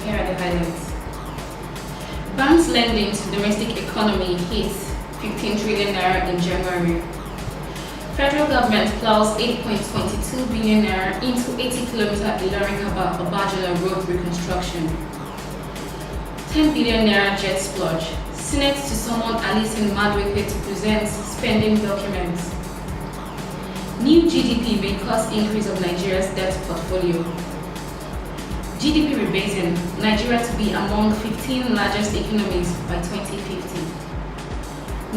Here are the highlights. Banks lending to domestic economy hits 15 trillion naira in January. Federal government plows 8.22 billion naira into 80-kilometer Ilorin-Kaba-Obajana road reconstruction. 10 billion naira jet splurge. Senate to summon Alison Madueke to present spending documents. New GDP may cause increase of Nigeria's debt portfolio. GDP rebasing, Nigeria to be among 15 largest economies by 2050.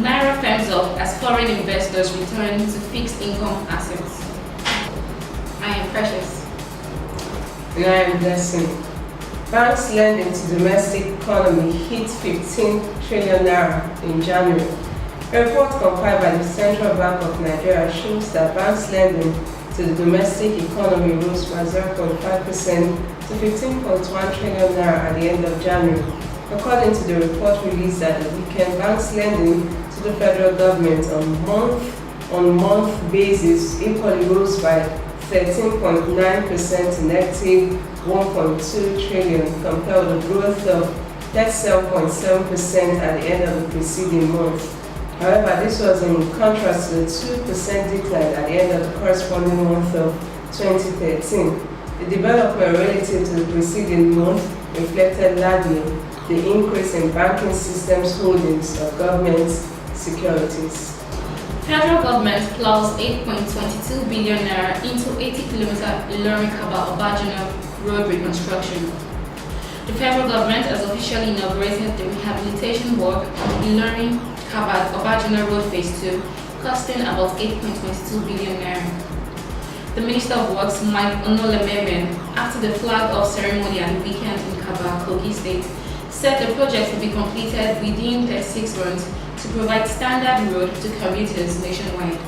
Naira firms up as foreign investors return to fixed income assets. I am Precious. And I am Blessing. Banks lending to domestic economy hit 15 trillion naira in January. A report compiled by the Central Bank of Nigeria shows that banks lending to the domestic economy rose by 0.5% to 15.1 trillion naira at the end of January. According to the report released at the weekend, banks lending to the federal government on month basis equally rose by 13.9% to negative 1.2 trillion, compared with a growth of 37.7% at the end of the preceding month. However, this was in contrast to the 2% decline at the end of the corresponding month of 2013. The development relative to the preceding month reflected largely the increase in banking systems holdings of government securities. Federal government plows 8.22 billion naira into 80-kilometer Ilorin-Kaba-Obajana road reconstruction. The federal government has officially inaugurated the rehabilitation work on Ilorin-Kaba-Obajana Road Phase 2, costing about 8.22 billion naira. The Minister of Works, Mike Onolememe, after the flag-off ceremony at the weekend in Kaba, Kogi State, said the project will be completed within 36 months to provide standard road to commuters nationwide.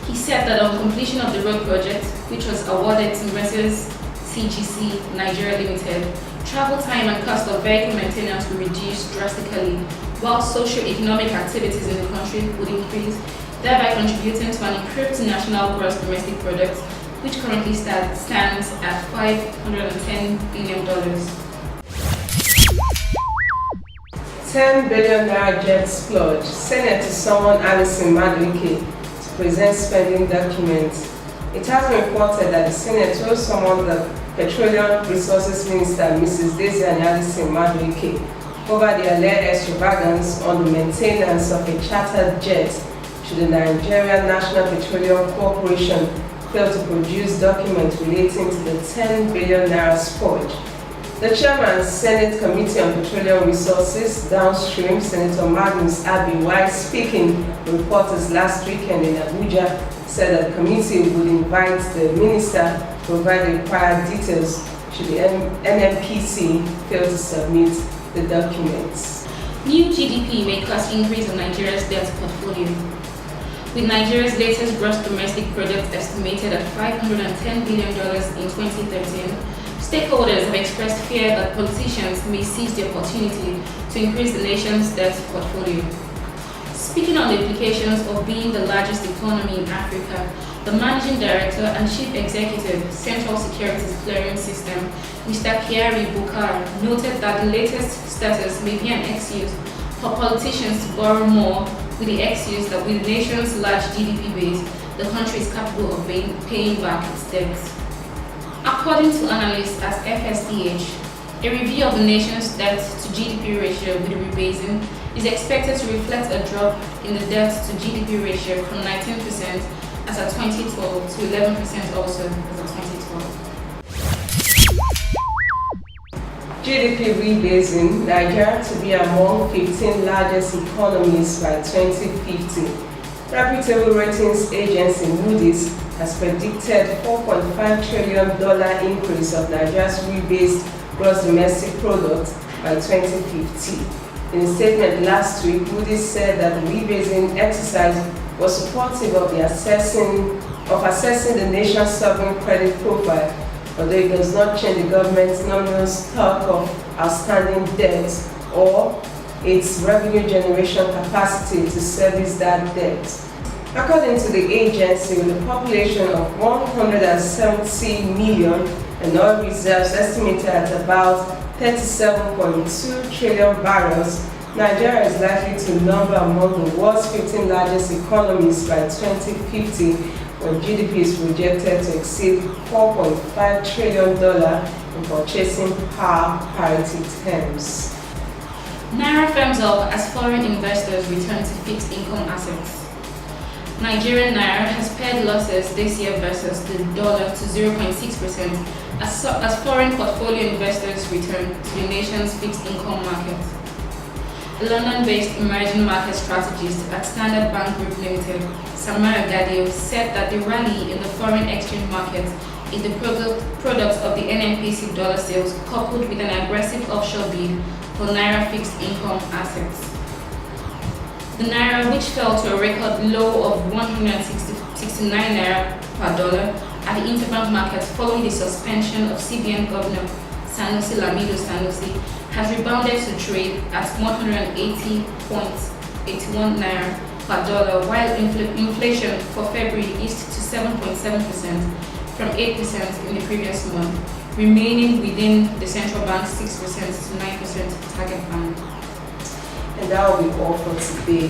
He said that on completion of the road project, which was awarded to Messrs. CGC Nigeria Limited, travel time and cost of vehicle maintenance will reduce drastically, while socio-economic activities in the country would increase, thereby contributing to an improved national gross domestic product, which currently stands at $510 billion. 10 billion naira jet splurge. Senate to summon Alison Madueke to present spending documents. It has been reported that the Senate will summon the Petroleum Resources Minister, Mrs. Desiani Alison Madueke, over the alleged extravagance on the maintenance of a chartered jet should the Nigerian National Petroleum Corporation fail to produce documents relating to the 10 billion naira splurge. The chairman, Senate Committee on Petroleum Resources, Downstream, Senator Magnus Abi, while speaking to reporters last weekend in Abuja, said that the committee would invite the minister to provide the required details should the NNPC fail to submit the documents. New GDP may cause increase of Nigeria's debt portfolio. With Nigeria's latest gross domestic product estimated at $510 billion in 2013, stakeholders have expressed fear that politicians may seize the opportunity to increase the nation's debt portfolio. Speaking on the implications of being the largest economy in Africa, the Managing Director and Chief Executive, Central Securities Clearing System, Mr. Kyari Bukar, noted that the latest status may be an excuse for politicians to borrow more, with the excuse that with the nation's large GDP base, the country is capable of paying back its debts. According to analysts at FSDH, a review of the nation's debt to GDP ratio with rebasing is expected to reflect a drop in the debt to GDP ratio from 19% as of 2012 to 11% also as of 2012. GDP rebasing, Nigeria to be among 15 largest economies by 2050. Reputable ratings agency Moody's has predicted $4.5 trillion increase of Nigeria's rebased gross domestic product by 2050. In a statement last week, Moody's said that the rebasing exercise was supportive of assessing the nation's sovereign credit profile, although it does not change the government's nominal stock of outstanding debt or its revenue generation capacity to service that debt. According to the agency, with a population of 170 million, and oil reserves estimated at about 37.2 trillion barrels, Nigeria is likely to number among the world's 15 largest economies by 2050, when GDP is projected to exceed $4.5 trillion in purchasing power parity terms. Naira firms up as foreign investors return to fixed income assets. Nigerian Naira has pared losses this year versus the dollar to 0.6% as foreign portfolio investors return to the nation's fixed income market. A London-based emerging market strategist at Standard Bank Group Limited, Samara Gadio, said that the rally in the foreign exchange market is the product of the NNPC dollar sales coupled with an aggressive offshore bid for Naira fixed income assets. The Naira, which fell to a record low of 169 Naira per dollar at the interbank market following the suspension of CBN Governor Sanusi Lamido Sanusi, has rebounded to trade at 180.81 Naira per dollar, while inflation for February eased to 7.7% from 8% in the previous month, remaining within the central bank's 6% to 9% target band. And that will be all for today.